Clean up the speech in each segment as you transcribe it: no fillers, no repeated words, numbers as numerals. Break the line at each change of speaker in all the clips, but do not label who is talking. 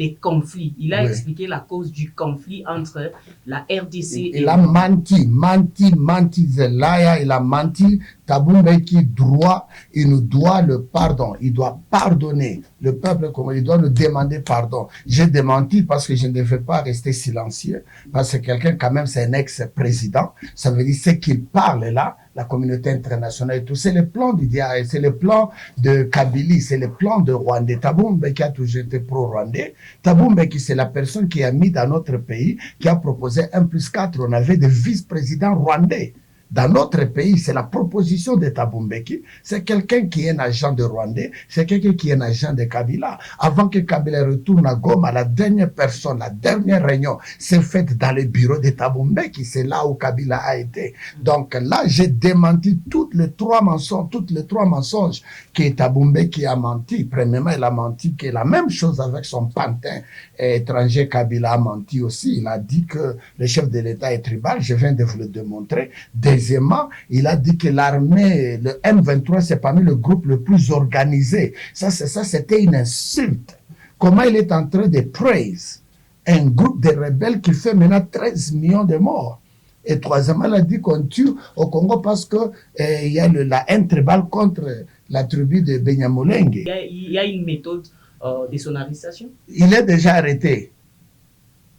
les conflits. Il a
Oui.
expliqué la cause du conflit entre la RDC et...
Il a menti. The liar, il a menti. Thabo Mbeki droit, il nous doit le pardon. Il doit pardonner. Le peuple, il doit nous demander pardon. J'ai démenti parce que je ne devais pas rester silencieux. Parce que quelqu'un, quand même, c'est un ex-président. Ça veut dire, ce qu'il parle là, la communauté internationale et tout, c'est le plan d'Idia, c'est le plan de Kabylie, c'est le plan de Rwandais. Thabo Mbeki a toujours été pro-rwandais. Thabo Mbeki, c'est la personne qui a mis dans notre pays, qui a proposé 1+4. On avait des vice-présidents rwandais. Dans notre pays, c'est la proposition de Thabo Mbeki. C'est quelqu'un qui est un agent de Rwandais, c'est quelqu'un qui est un agent de Kabila. Avant que Kabila retourne à Goma, la dernière personne, la dernière réunion s'est faite dans le bureau de Thabo Mbeki. C'est là où Kabila a été. Donc là, j'ai démenti tous les trois mensonges que Thabo Mbeki a menti. Premièrement, il a menti que la même chose avec son pantin étranger. Kabila a menti aussi. Il a dit que le chef de l'État est tribal. Je viens de vous le démontrer. Deuxièmement, il a dit que l'armée, le M23, c'est parmi le groupe le plus organisé. Ça, c'était une insulte. Comment il est en train de praise un groupe de rebelles qui fait maintenant 13 millions de morts. Et troisièmement, il a dit qu'on tue au Congo parce que il y a la haine tribale contre la tribu de Benyamulenge.
Il y a une méthode de son arrestation.
Il est déjà arrêté.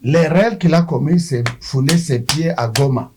L'erreur qu'il a commis, c'est fouler ses pieds à Goma.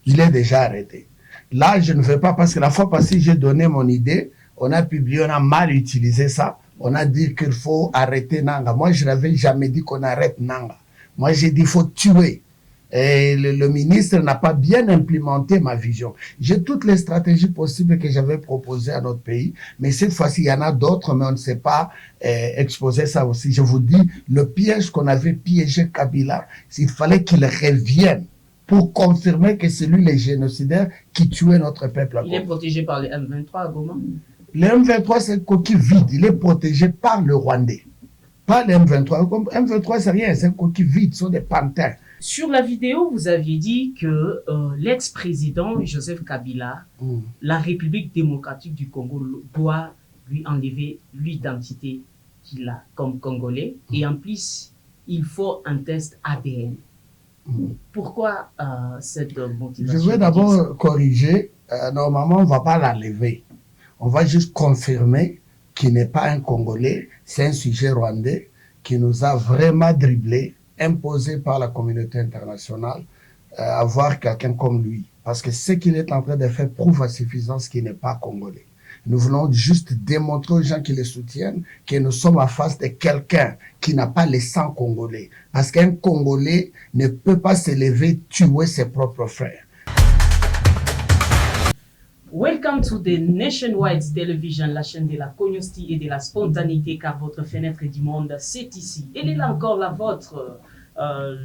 Il est déjà arrêté. Là, je ne veux pas, parce que la fois passée, j'ai donné mon idée, on a publié, on a mal utilisé ça, on a dit qu'il faut arrêter Nanga. Moi, je n'avais jamais dit qu'on arrête Nanga. Moi, j'ai dit qu'il faut tuer. Et le ministre n'a pas bien implémenté ma vision. J'ai toutes les stratégies possibles que j'avais proposées à notre pays, mais cette fois-ci, il y en a d'autres, mais on ne sait pas exposer ça aussi. Je vous dis, le piège qu'on avait piégé Kabila, il fallait qu'il revienne pour confirmer que c'est lui le génocidaire qui tuait notre peuple.
Il est protégé par les M23 à Goma.
Le M23, c'est une coquille vide. Il est protégé par le Rwandais. Pas le M23. M23, c'est rien. C'est une coquille vide. Ce sont des panthères.
Sur la vidéo, vous aviez dit que l'ex-président Joseph Kabila, la République démocratique du Congo doit lui enlever l'identité qu'il a comme Congolais. Et en plus, il faut un test ADN. Pourquoi cette motivation?
Je veux d'abord corriger. Normalement, on ne va pas l'enlever. On va juste confirmer qu'il n'est pas un Congolais. C'est un sujet rwandais qui nous a vraiment dribblé, imposé par la communauté internationale, avoir quelqu'un comme lui. Parce que ce qu'il est en train de faire prouve à suffisance qu'il n'est pas Congolais. Nous voulons juste démontrer aux gens qui le soutiennent que nous sommes en face de quelqu'un qui n'a pas le sang congolais. Parce qu'un Congolais ne peut pas se lever, tuer ses propres frères.
Welcome to the Nationwide Television, la chaîne de la cognoscité et de la spontanéité, car votre fenêtre du monde, c'est ici. Elle est là encore la vôtre.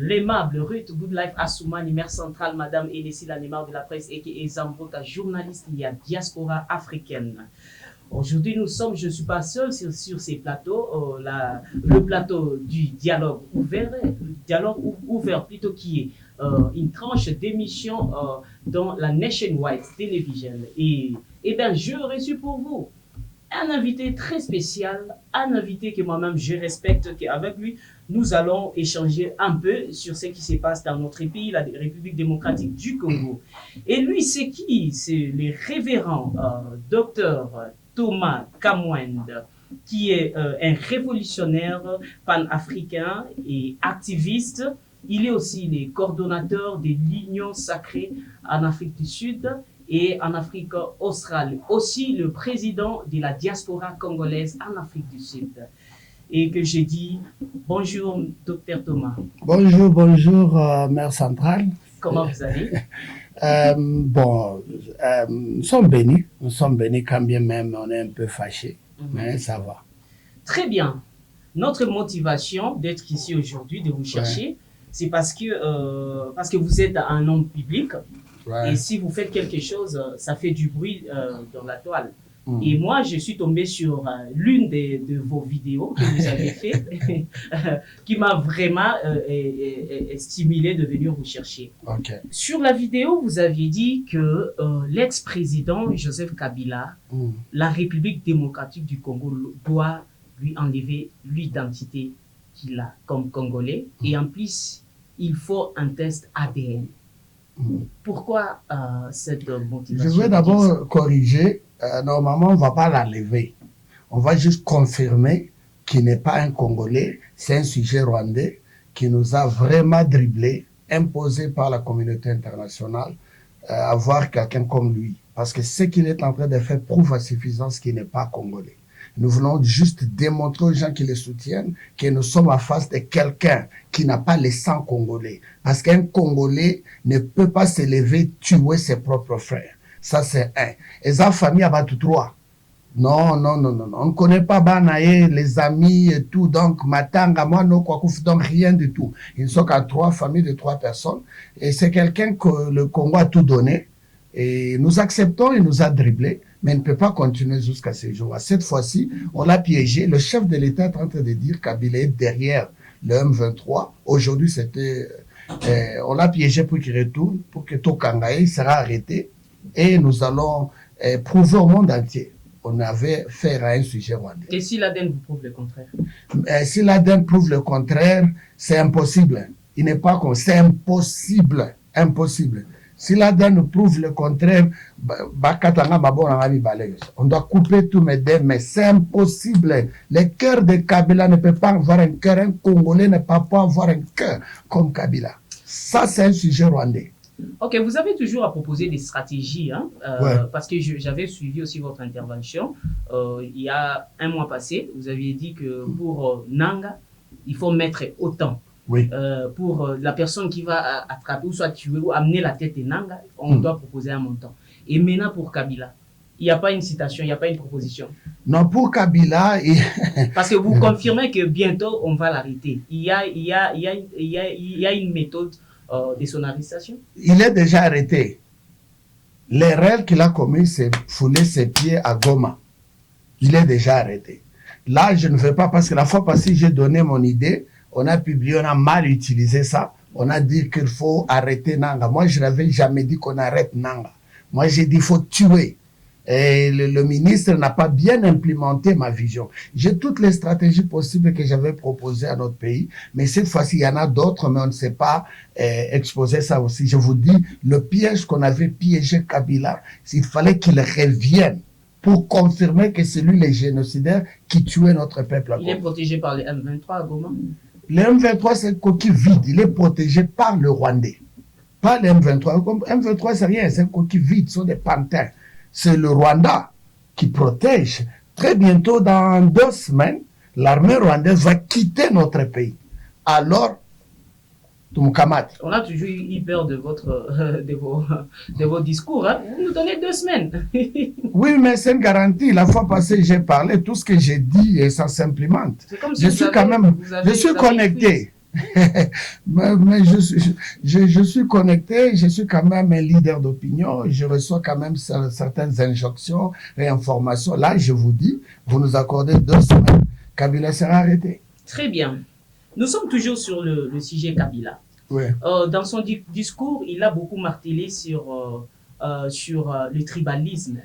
L'aimable Ruth Goodlife Assoumani, maire centrale, Madame Enessi Lanemar de la presse et Zambrota, journaliste lié à diaspora africaine. Aujourd'hui, nous sommes, je ne suis pas seul sur ces plateaux, le plateau du dialogue ouvert plutôt qui est une tranche d'émission dans la Nationwide Television. Et bien, je reçu pour vous un invité très spécial, un invité que moi-même je respecte, qu'avec lui, nous allons échanger un peu sur ce qui se passe dans notre pays, la République démocratique du Congo. Et lui, c'est qui? C'est le révérend docteur Thomas Kamwende, qui est un révolutionnaire panafricain et activiste. Il est aussi le coordonnateur de l'Union sacrée en Afrique du Sud et en Afrique australe. Aussi le président de la diaspora congolaise en Afrique du Sud. Et que j'ai dit bonjour, docteur Thomas.
Bonjour, maire centrale.
Comment vous allez?
Nous sommes bénis quand bien même on est un peu fâchés, mais ça va.
Très bien. Notre motivation d'être ici aujourd'hui, de vous chercher, c'est parce que vous êtes un homme public. Et si vous faites quelque chose, ça fait du bruit dans la toile. Et moi, je suis tombé sur l'une de vos vidéos que vous avez fait, qui m'a vraiment stimulé de venir vous chercher. Sur la vidéo, vous aviez dit que l'ex-président Joseph Kabila, la République démocratique du Congo, doit lui enlever l'identité qu'il a comme Congolais et en plus, il faut un test ADN. Pourquoi cette motivation?
Je veux d'abord corriger. Normalement, on ne va pas l'enlever. On va juste confirmer qu'il n'est pas un Congolais, c'est un sujet rwandais qui nous a vraiment dribblé, imposé par la communauté internationale, avoir quelqu'un comme lui. Parce que ce qu'il est en train de faire prouve à suffisance qu'il n'est pas Congolais. Nous voulons juste démontrer aux gens qui le soutiennent que nous sommes en face de quelqu'un qui n'a pas le sang congolais. Parce qu'un Congolais ne peut pas se lever, tuer ses propres frères. Ça, c'est un. Et sa famille a battu trois. Non, non, non, non, non. On ne connaît pas Banaye, les amis et tout. Donc, Matanga, moi, non, quoi, donc rien du tout. Ils ne sont qu'à trois familles de trois personnes. Et c'est quelqu'un que le Congo a tout donné. Et nous acceptons, il nous a dribblé, mais il ne peut pas continuer jusqu'à ce jour. Cette fois-ci, on l'a piégé. Le chef de l'État est en train de dire Kabila est derrière le M23. Aujourd'hui, c'était, on l'a piégé pour qu'il retourne, pour que Tokangaye sera arrêté. Et nous allons prouver au monde entier. On avait fait un sujet rwandais.
Et si l'ADN vous prouve le contraire?
Si l'ADN prouve le contraire, c'est impossible. Il n'est pas comme c'est impossible. Impossible. Si l'ADN prouve le contraire, on doit couper tous mes dents, mais c'est impossible. Le cœur de Kabila ne peut pas avoir un cœur. Un Congolais ne peut pas avoir un cœur comme Kabila. Ça, c'est un sujet rwandais.
Ok, vous avez toujours à proposer des stratégies, hein,
Ouais.
parce que j'avais suivi aussi votre intervention. Il y a un mois passé, vous aviez dit que pour Nanga, il faut mettre autant.
Oui.
Pour la personne qui va attraper ou soit tuer ou amener la tête de Nanga, on doit proposer un montant. Et maintenant pour Kabila, il n'y a pas une citation, il n'y a pas une proposition.
Non, pour Kabila...
Parce que vous confirmez que bientôt on va l'arrêter. Il y a une méthode de son arrestation.
Il est déjà arrêté. L'erreur qu'il a commis, c'est fouler ses pieds à Goma. Il est déjà arrêté. Là, je ne veux pas, parce que la fois passée, j'ai donné mon idée. On a publié, on a mal utilisé ça. On a dit qu'il faut arrêter Nanga. Moi, je n'avais jamais dit qu'on arrête Nanga. Moi, j'ai dit qu'il faut tuer. Et le ministre n'a pas bien implémenté ma vision. J'ai toutes les stratégies possibles que j'avais proposées à notre pays, mais cette fois-ci, il y en a d'autres, mais on ne sait pas exposer ça aussi. Je vous dis, le piège qu'on avait piégé Kabila, il fallait qu'il revienne pour confirmer que c'est lui le génocidaire qui tuait notre peuple.
Il est protégé par les M23 à Goma.
Le M23, c'est une coquille vide. Il est protégé par le Rwandais. Pas le M23. M23, c'est rien, c'est une coquille vide, ce sont des pantins. C'est le Rwanda qui protège. Très bientôt, dans 2 semaines, l'armée rwandaise va quitter notre pays. Alors, Tumukamati.
On a toujours eu peur de vos discours. Hein. Vous nous donnez 2 semaines.
Oui, mais c'est une garantie. La fois passée, j'ai parlé, tout ce que j'ai dit, et ça s'implémente.
Si je
suis connecté. mais je suis connecté, je suis quand même un leader d'opinion, je reçois quand même certaines injonctions et informations. Là, je vous dis, vous nous accordez 2 semaines, Kabila sera arrêté.
Très bien. Nous sommes toujours sur le sujet Kabila.
Oui.
Dans son discours, il a beaucoup martelé sur le tribalisme.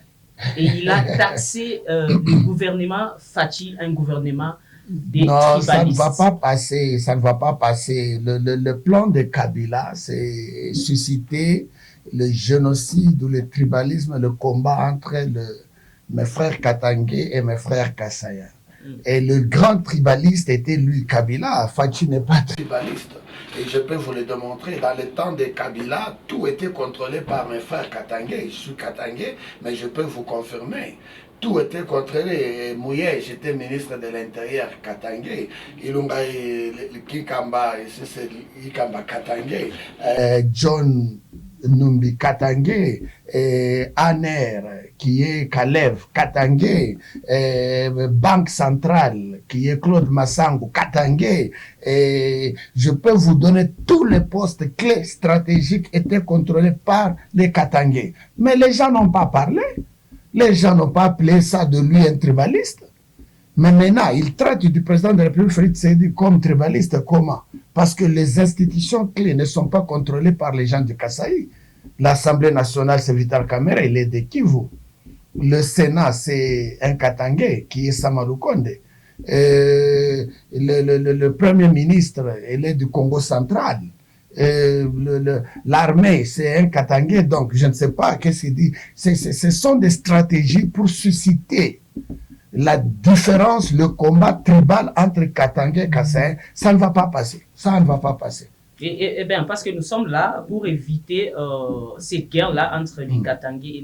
Et il a taxé le gouvernement Fachi, un gouvernement des tribalistes.
Ça ne va pas passer, ça ne va pas passer. Le plan de Kabila, c'est susciter le génocide ou le tribalisme, le combat entre mes frères Katangé et mes frères Kassaya. Et le grand tribaliste était lui, Kabila. Fachi n'est pas tribaliste. Et je peux vous le démontrer. Dans le temps de Kabila, tout était contrôlé par mes frères Katangé. Je suis Katangé, mais je peux vous confirmer. Tout était contrôlé. Mouye, j'étais ministre de l'Intérieur Katangé. Ilunga Kikamba, c'est Ikamba Katangé. John Numbi Katangé, Aner, qui est Kalev Katangé, Banque Centrale, qui est Claude Massango Katangé. Je peux vous donner tous les postes clés stratégiques étaient contrôlés par les Katangé. Mais les gens n'ont pas parlé. Les gens n'ont pas appelé ça de lui un tribaliste. Mais maintenant, il traite du président de la République, Félix Tshisekedi, comme tribaliste. Comment? Parce que les institutions clés ne sont pas contrôlées par les gens du Kasaï. L'Assemblée nationale, c'est Vital Kamerhe, il est de Kivu. Le Sénat, c'est un Katangé qui est Samalukonde. Le Premier ministre, il est du Congo central. L'armée, c'est un Katangais, donc je ne sais pas qu'est-ce qu'il dit. Ce sont des stratégies pour susciter la différence, le combat tribal entre Katangais et Kassaï. Ça ne va pas passer. Ça ne va pas passer.
Et bien, parce que nous sommes là pour éviter cette guerre-là entre les Katangais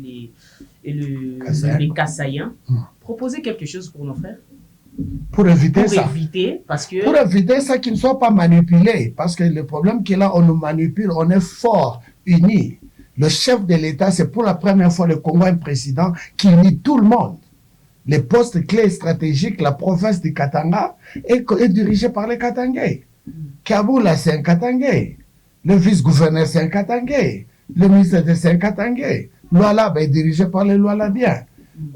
les Kassaïens. Proposer quelque chose pour nos frères.
Pour éviter ça. Pour éviter ça, qu'ils ne soient pas manipulés. Parce que le problème qu'il a, on nous manipule, on est fort, unis. Le chef de l'État, c'est pour la première fois le Congo un président qui unit tout le monde. Les postes clés stratégiques, la province du Katanga est dirigée par les Katangais. Kaboula, c'est un Katangais. Le vice-gouverneur, c'est un Katangais. Le ministre, c'est un Katangais. Luala est dirigé par les Lualadiens.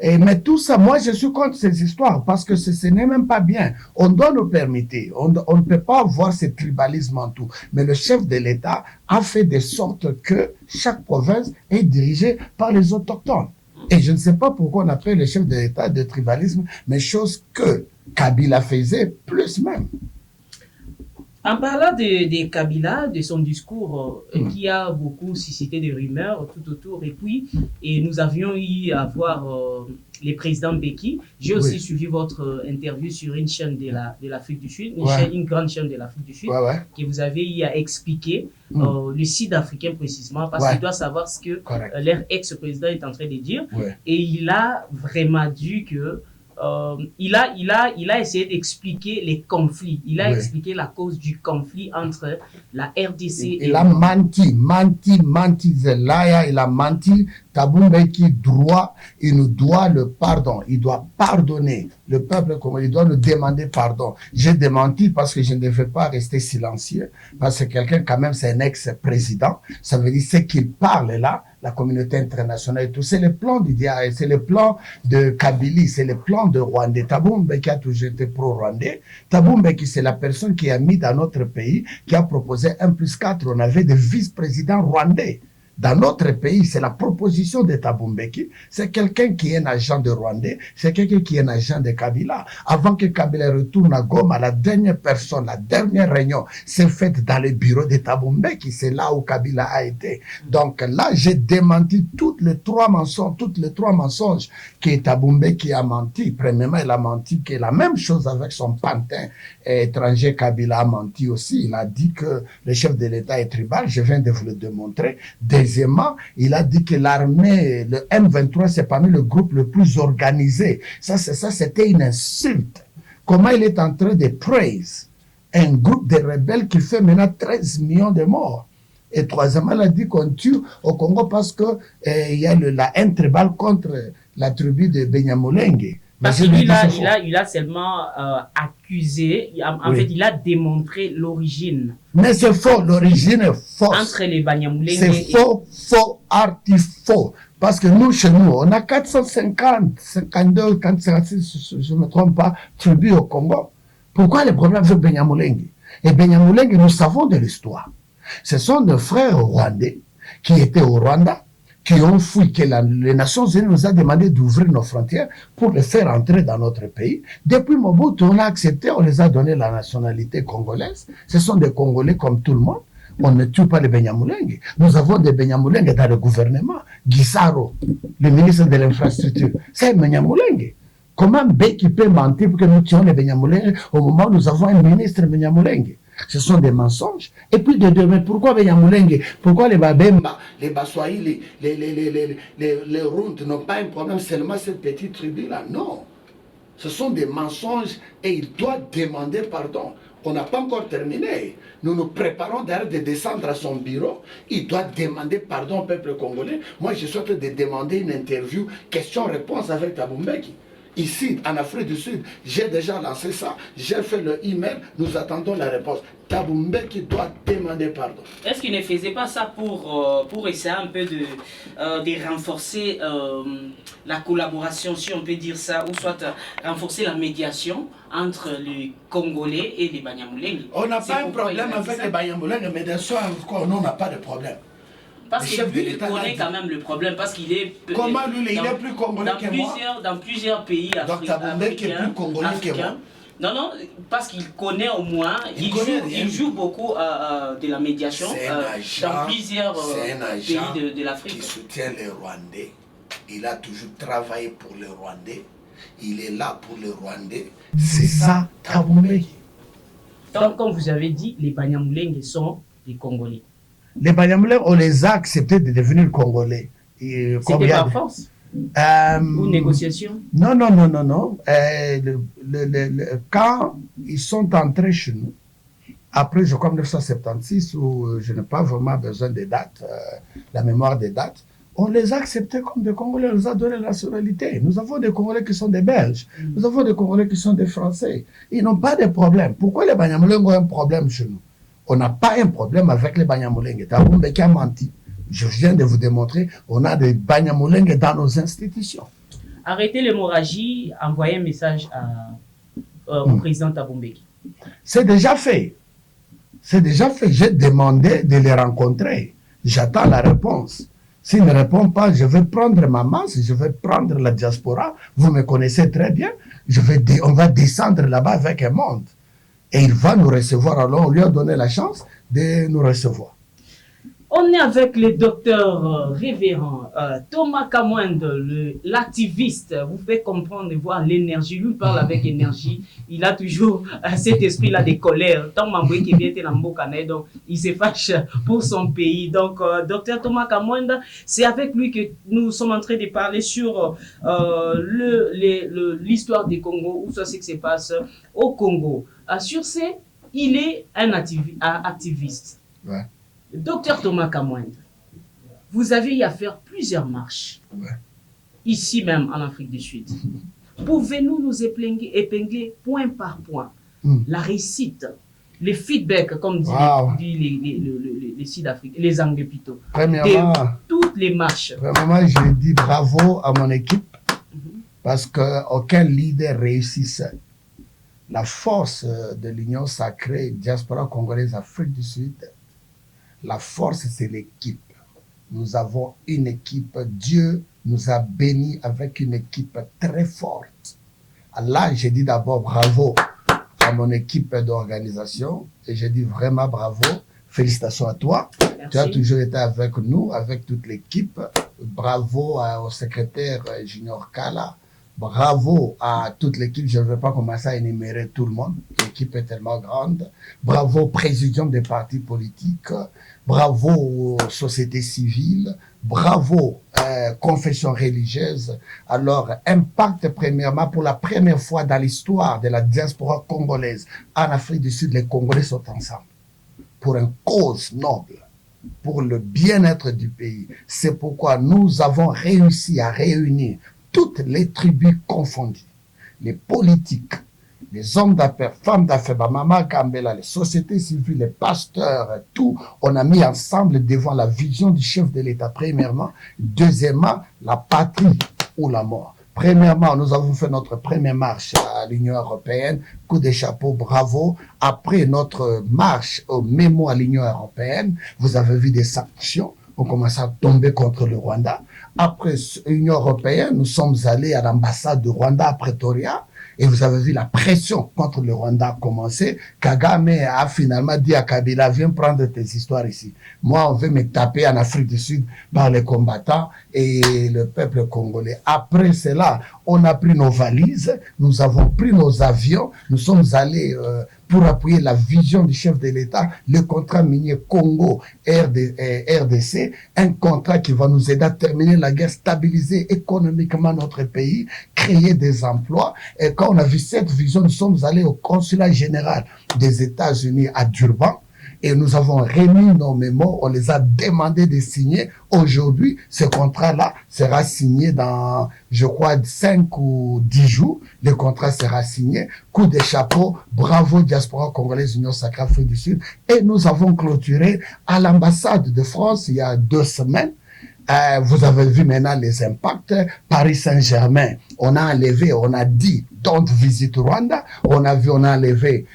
Mais tout ça, moi, je suis contre ces histoires parce que ce n'est même pas bien. On doit nous permettre. On ne peut pas voir ce tribalisme en tout. Mais le chef de l'État a fait de sorte que chaque province est dirigée par les autochtones. Et je ne sais pas pourquoi on appelle le chef de l'État de tribalisme, mais chose que Kabila faisait plus même.
En parlant de Kabila, de son discours qui a beaucoup suscité des rumeurs tout autour, et nous avions eu à voir les présidents Mbeki. J'ai aussi suivi votre interview sur une chaîne de l'Afrique du Sud, une grande chaîne de l'Afrique du Sud, que vous avez eu à expliquer le site africain précisément, parce qu'il doit savoir ce que leur ex-président est en train de dire. Et il a vraiment dit que il a essayé d'expliquer les conflits. Il a expliqué la cause du conflit entre la RDC et...
Il a menti. Zelaya, il a menti. Tabumbeki droit, il nous doit le pardon. Il doit pardonner. Le peuple, il doit nous demander pardon. J'ai démenti parce que je ne devais pas rester silencieux. Parce que quelqu'un, quand même, c'est un ex-président. Ça veut dire, c'est qu'il parle là, la communauté internationale et tout. C'est le plan du diable, c'est le plan de Kabylie, c'est le plan de Rwandais. Tabumbeki a toujours été pro-rwandais. Tabumbeki, c'est la personne qui a mis dans notre pays, qui a proposé 1+4. On avait des vice-présidents rwandais. Dans notre pays, c'est la proposition de Tabumbeki. C'est quelqu'un qui est un agent de Rwandais, c'est quelqu'un qui est un agent de Kabila. Avant que Kabila retourne à Goma, la dernière personne, la dernière réunion s'est faite dans le bureau de Tabumbeki. C'est là où Kabila a été. Donc là, j'ai démenti tous les trois mensonges que Tabumbeki a menti. Premièrement, il a menti que la même chose avec son pantin étranger. Kabila a menti aussi. Il a dit que le chef de l'État est tribal. Je viens de vous le démontrer. Deuxièmement, il a dit que l'armée, le M23, c'est parmi le groupe le plus organisé. Ça, c'était une insulte. Comment il est en train de praise un groupe de rebelles qui fait maintenant 13 millions de morts. Et troisièmement, il a dit qu'on tue au Congo parce que il y a la haine tribale contre la tribu de Benyamulenge.
Parce qu'il a seulement accusé, en fait, il a démontré l'origine.
Mais c'est faux, l'origine est fausse.
Entre les Banyamulenge.
C'est faux, arti-faux. Parce que nous, chez nous, on a 450, 52, 56, je ne me trompe pas, tribus au Congo. Pourquoi les problèmes avec Benyamulenge? Et Benyamulenge, nous savons de l'histoire. Ce sont nos frères rwandais qui étaient au Rwanda, qui ont fui, que les Nations Unies nous a demandé d'ouvrir nos frontières pour les faire entrer dans notre pays. Depuis Mobutu, on a accepté, on les a donné la nationalité congolaise. Ce sont des Congolais comme tout le monde. On ne tue pas les Benyamulenge. Nous avons des Benyamulenge dans le gouvernement. Guissaro, le ministre de l'infrastructure, c'est un Benyamulenge. Comment Beki peut mentir pour que nous tuions les Benyamulenge au moment où nous avons un ministre Benyamulenge? Ce sont des mensonges. Et puis de demain, pourquoi Benyamulenge? Pourquoi les Babemba, les Baswahili, les Runds n'ont pas un problème seulement cette petite tribu-là? Non. Ce sont des mensonges et il doit demander pardon. On n'a pas encore terminé. Nous nous préparons d'ailleurs de descendre à son bureau. Il doit demander pardon au peuple congolais. Moi, je souhaite de demander une interview, question-réponse avec Tabumbeki. Ici, en Afrique du Sud, j'ai déjà lancé ça. J'ai fait le email. Nous attendons la réponse. Tabumbeki doit demander pardon.
Est-ce qu'il ne faisait pas ça pour essayer un peu de renforcer la collaboration, si on peut dire ça, ou soit renforcer la médiation entre les Congolais et les Banyamulenge?
On n'a pas un problème avec les Banyamulenge, mais de soi, on n'a pas de problème.
Parce qu'il connaît quand même le problème, parce qu'il est...
Comment lui, il est plus congolais que moi?
Dans plusieurs pays africains, Non, non, parce qu'il connaît au moins, il joue beaucoup de la médiation dans plusieurs pays de l'Afrique.
Il soutient les Rwandais. Il a toujours travaillé pour les Rwandais. Il est là pour les Rwandais. C'est ça, Thabo Mbeki.
Donc, comme vous avez dit, les Banyamulenge sont des Congolais.
Les Banyamulenge, on les a acceptés de devenir Congolais.
C'était par force ou négociation?
Non. Quand ils sont entrés chez nous, après, je crois 1976, où je n'ai pas vraiment besoin des dates, la mémoire des dates, on les a acceptés comme des Congolais, on nous a donné la nationalité. Nous avons des Congolais qui sont des Belges, nous avons des Congolais qui sont des Français. Ils n'ont pas de problème. Pourquoi les Banyamulenge ont un problème chez nous? On n'a pas un problème avec les Banyamulenge. Thabo Mbeki a menti. Je viens de vous démontrer, on a des Banyamulenge dans nos institutions.
Arrêtez l'hémorragie, envoyez un message au président Thabo Mbeki.
C'est déjà fait. C'est déjà fait. J'ai demandé de les rencontrer. J'attends la réponse. S'il ne répond pas, je vais prendre ma masse, je vais prendre la diaspora. Vous me connaissez très bien. On va descendre là-bas avec un monde. Et il va nous recevoir. Alors, on lui a donné la chance de nous recevoir.
On est avec le docteur révérend Thomas Kamwende, l'activiste. Vous fait comprendre et voir l'énergie. Lui parle avec énergie. Il a toujours cet esprit-là de colère. Tant Mamboué qui vient de donc il se fâche pour son pays. Donc, docteur Thomas Kamwende, c'est avec lui que nous sommes en train de parler sur l'histoire du Congo, où ça c'est que se passe au Congo. Sur ce, il est un activiste.
Ouais.
Docteur Thomas Kamwende, vous avez eu à faire plusieurs marches, ici même en Afrique du Sud. Pouvez-vous nous épingler point par point la réussite, les feedbacks, comme disent les Sud-Africains, les Anglais plutôt, de toutes les marches?
Premièrement, je dis bravo à mon équipe, parce qu'aucun leader réussit seul. La force de l'Union sacrée diaspora congolaise Afrique du Sud, la force, c'est l'équipe. Nous avons une équipe. Dieu nous a bénis avec une équipe très forte. Là, je dis d'abord bravo à mon équipe d'organisation. Et je dis vraiment bravo. Félicitations à toi.
Merci.
Tu as toujours été avec nous, avec toute l'équipe. Bravo au secrétaire Junior Kala. Bravo à toute l'équipe. Je ne vais pas commencer à énumérer tout le monde. L'équipe est tellement grande. Bravo au président des partis politiques. Bravo aux sociétés civiles. Bravo confessions religieuses. Alors, impact premièrement, pour la première fois dans l'histoire de la diaspora congolaise en Afrique du Sud, les Congolais sont ensemble pour une cause noble, pour le bien-être du pays. C'est pourquoi nous avons réussi à réunir toutes les tribus confondues, les politiques, les hommes d'affaires, femmes d'affaires, Mama Kambela, les sociétés civiles, les pasteurs, tout, on a mis ensemble devant la vision du chef de l'État, premièrement. Deuxièmement, la patrie ou la mort. Premièrement, nous avons fait notre première marche à l'Union européenne, coup de chapeau, bravo. Après notre marche au mémo à l'Union européenne, vous avez vu des sanctions. On commence à tomber contre le Rwanda. Après l'Union européenne, nous sommes allés à l'ambassade du Rwanda à Pretoria. Et vous avez vu la pression contre le Rwanda a commencé. Kagame a finalement dit à Kabila, viens prendre tes histoires ici. Moi, on veut me taper en Afrique du Sud par les combattants et le peuple congolais. Après cela, on a pris nos valises, nous avons pris nos avions, nous sommes allés pour appuyer la vision du chef de l'État, le contrat minier Congo-RDC, un contrat qui va nous aider à terminer la guerre, stabiliser économiquement notre pays, créer des emplois. Et quand on a vu cette vision, nous sommes allés au consulat général des États-Unis à Durban, et nous avons remis nos mémos, on les a demandé de signer. Aujourd'hui, ce contrat-là sera signé dans, je crois, 5 ou 10 jours. Le contrat sera signé. Coup de chapeau, bravo Diaspora Congolaise Union Sacrée Afrique du Sud. Et nous avons clôturé à l'ambassade de France il y a 2 semaines. Vous avez vu maintenant les impacts. Paris Saint-Germain On a enlevé, on a dit don't visit Rwanda, on a enlevé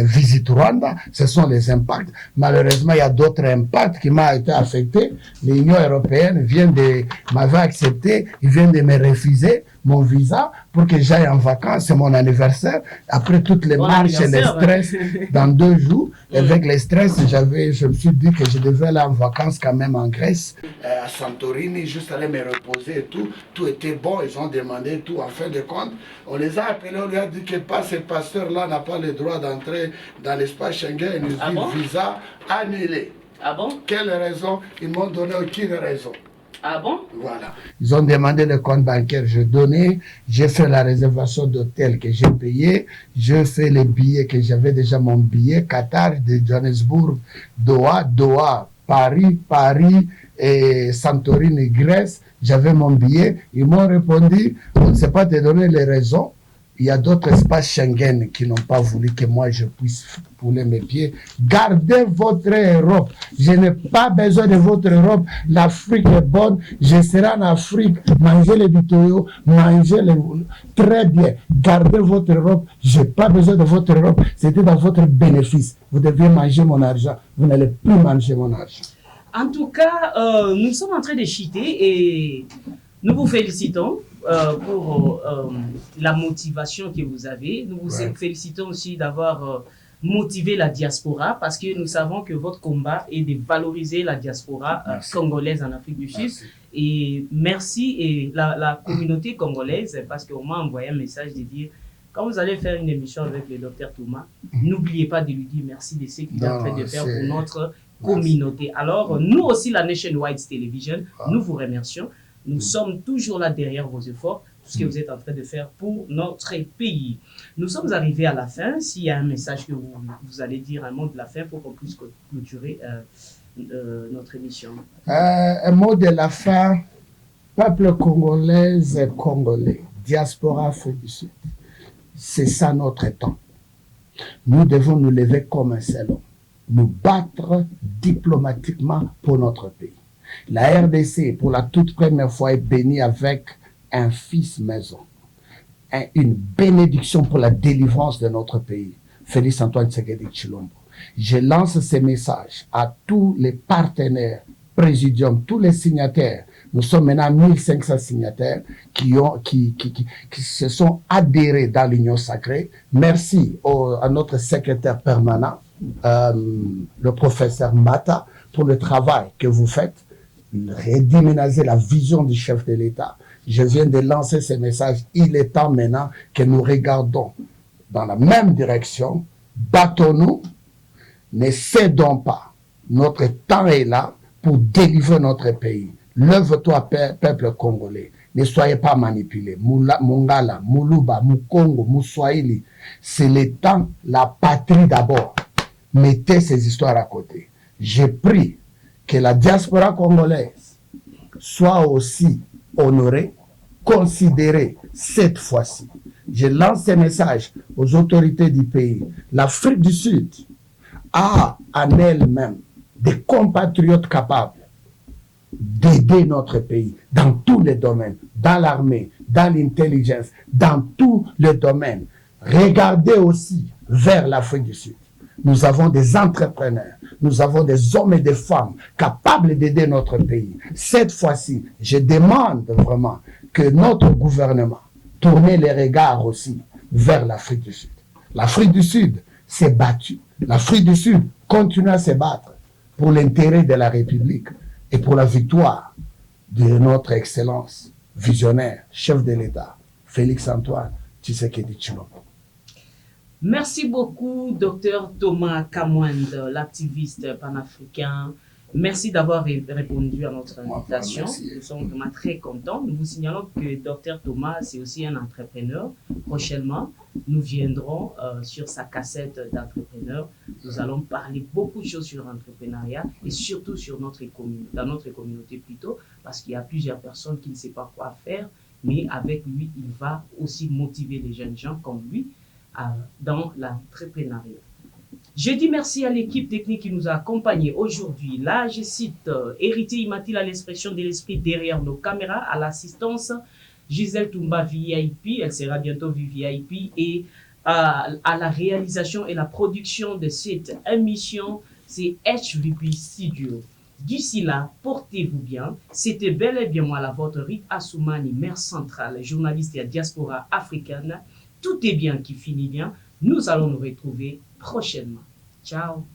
visit Rwanda, ce sont les impacts. Malheureusement, il y a d'autres impacts qui m'ont été affectés. L'Union européenne m'avait accepté, ils viennent de me refuser mon visa pour que j'aille en vacances, c'est mon anniversaire. Après toutes les marches et les stress, dans 2 jours, avec les stress, je me suis dit que je devais aller en vacances quand même en Grèce, à Santorini, juste aller me reposer et tout. Tout était bon, ils ont demandé tout. En fin de compte, on les a appelés, on leur a dit que ce pasteur-là n'a pas le droit d'entrer dans l'espace Schengen. Ils nous disent visa annulé.
Ah bon?
Quelle raison? Ils m'ont donné aucune raison.
Ah bon?
Voilà. Ils ont demandé le compte bancaire, je donnais, j'ai fait la réservation d'hôtel que j'ai payé, je fais les billets que j'avais déjà mon billet, Qatar, de Johannesburg, Doha, Paris et Santorini, Grèce, j'avais mon billet. Ils m'ont répondu, on ne sait pas te donner les raisons. Il y a d'autres espaces Schengen qui n'ont pas voulu que moi je puisse fouler mes pieds. Gardez votre Europe. Je n'ai pas besoin de votre Europe. L'Afrique est bonne. Je serai en Afrique. Mangez les bitoyos. Mangez les... Très bien. Gardez votre Europe. Je n'ai pas besoin de votre Europe. C'était dans votre bénéfice. Vous deviez manger mon argent. Vous n'allez plus manger mon argent.
En tout cas, nous sommes en train de cheater et nous vous félicitons pour la motivation que vous avez. Nous vous félicitons aussi d'avoir motivé la diaspora parce que nous savons que votre combat est de valoriser la diaspora congolaise en Afrique du Sud. Et merci et la communauté congolaise parce qu'on m'a envoyé un message de dire quand vous allez faire une émission avec le docteur Thomas, n'oubliez pas de lui dire merci de ce qu'il est en train de faire pour notre communauté. Alors, nous aussi, la Nationwide Television, nous vous remercions. Nous sommes toujours là derrière vos efforts, tout ce que vous êtes en train de faire pour notre pays. Nous sommes arrivés à la fin. S'il y a un message que vous allez dire, un mot de la fin pour qu'on puisse clôturer notre émission.
Un mot de la fin, peuple congolais et congolais, diaspora Afrique du Sud. C'est ça notre temps. Nous devons nous lever comme un seul homme, nous battre diplomatiquement pour notre pays. La RDC, pour la toute première fois, est bénie avec un fils maison, une bénédiction pour la délivrance de notre pays. Félix Antoine Tshisekedi Tshilombo. Je lance ces messages à tous les partenaires, présidium, tous les signataires. Nous sommes maintenant 1500 signataires qui se sont adhérés dans l'Union sacrée. Merci à notre secrétaire permanent, le professeur Mata, pour le travail que vous faites. Redéménager la vision du chef de l'État. Je viens de lancer ce message. Il est temps maintenant que nous regardons dans la même direction. Battons-nous, ne cédons pas. Notre temps est là pour délivrer notre pays. Lève-toi, peuple congolais. Ne soyez pas manipulés. Mongala, Muluba, Mukongo, Muswahili. C'est le temps, la patrie d'abord. Mettez ces histoires à côté. Je prie que la diaspora congolaise soit aussi honorée, considérée cette fois-ci. Je lance ce message aux autorités du pays. L'Afrique du Sud a en elle-même des compatriotes capables d'aider notre pays dans tous les domaines, dans l'armée, dans l'intelligence, dans tous les domaines. Regardez aussi vers l'Afrique du Sud. Nous avons des entrepreneurs, nous avons des hommes et des femmes capables d'aider notre pays. Cette fois-ci, je demande vraiment que notre gouvernement tourne les regards aussi vers l'Afrique du Sud. L'Afrique du Sud s'est battue. L'Afrique du Sud continue à se battre pour l'intérêt de la République et pour la victoire de notre excellence visionnaire, chef de l'État, Félix Antoine Tshisekedi Tshilombo.
Merci beaucoup, Dr Thomas Kamwende, l'activiste panafricain. Merci d'avoir répondu à notre invitation. Nous sommes vraiment très contents. Nous vous signalons que Dr Thomas, c'est aussi un entrepreneur. Prochainement, nous viendrons sur sa cassette d'entrepreneur. Nous allons parler beaucoup de choses sur l'entrepreneuriat et surtout sur dans notre communauté plutôt, parce qu'il y a plusieurs personnes qui ne savent pas quoi faire, mais avec lui, il va aussi motiver les jeunes gens comme lui dans l'entrepreneuriat. Je dis merci à l'équipe technique qui nous a accompagnés aujourd'hui. Là, je cite Héritier Imatil à l'expression de l'esprit derrière nos caméras, à l'assistance Gisèle Toumba VIP, elle sera bientôt VIP, et à la réalisation et la production de cette émission, c'est HVP Studio. D'ici là, portez-vous bien. C'était bel et bien moi, la vôtre Rip Assoumani, maire centrale, journaliste et à diaspora africaine. Tout est bien qui finit bien. Nous allons nous retrouver prochainement. Ciao.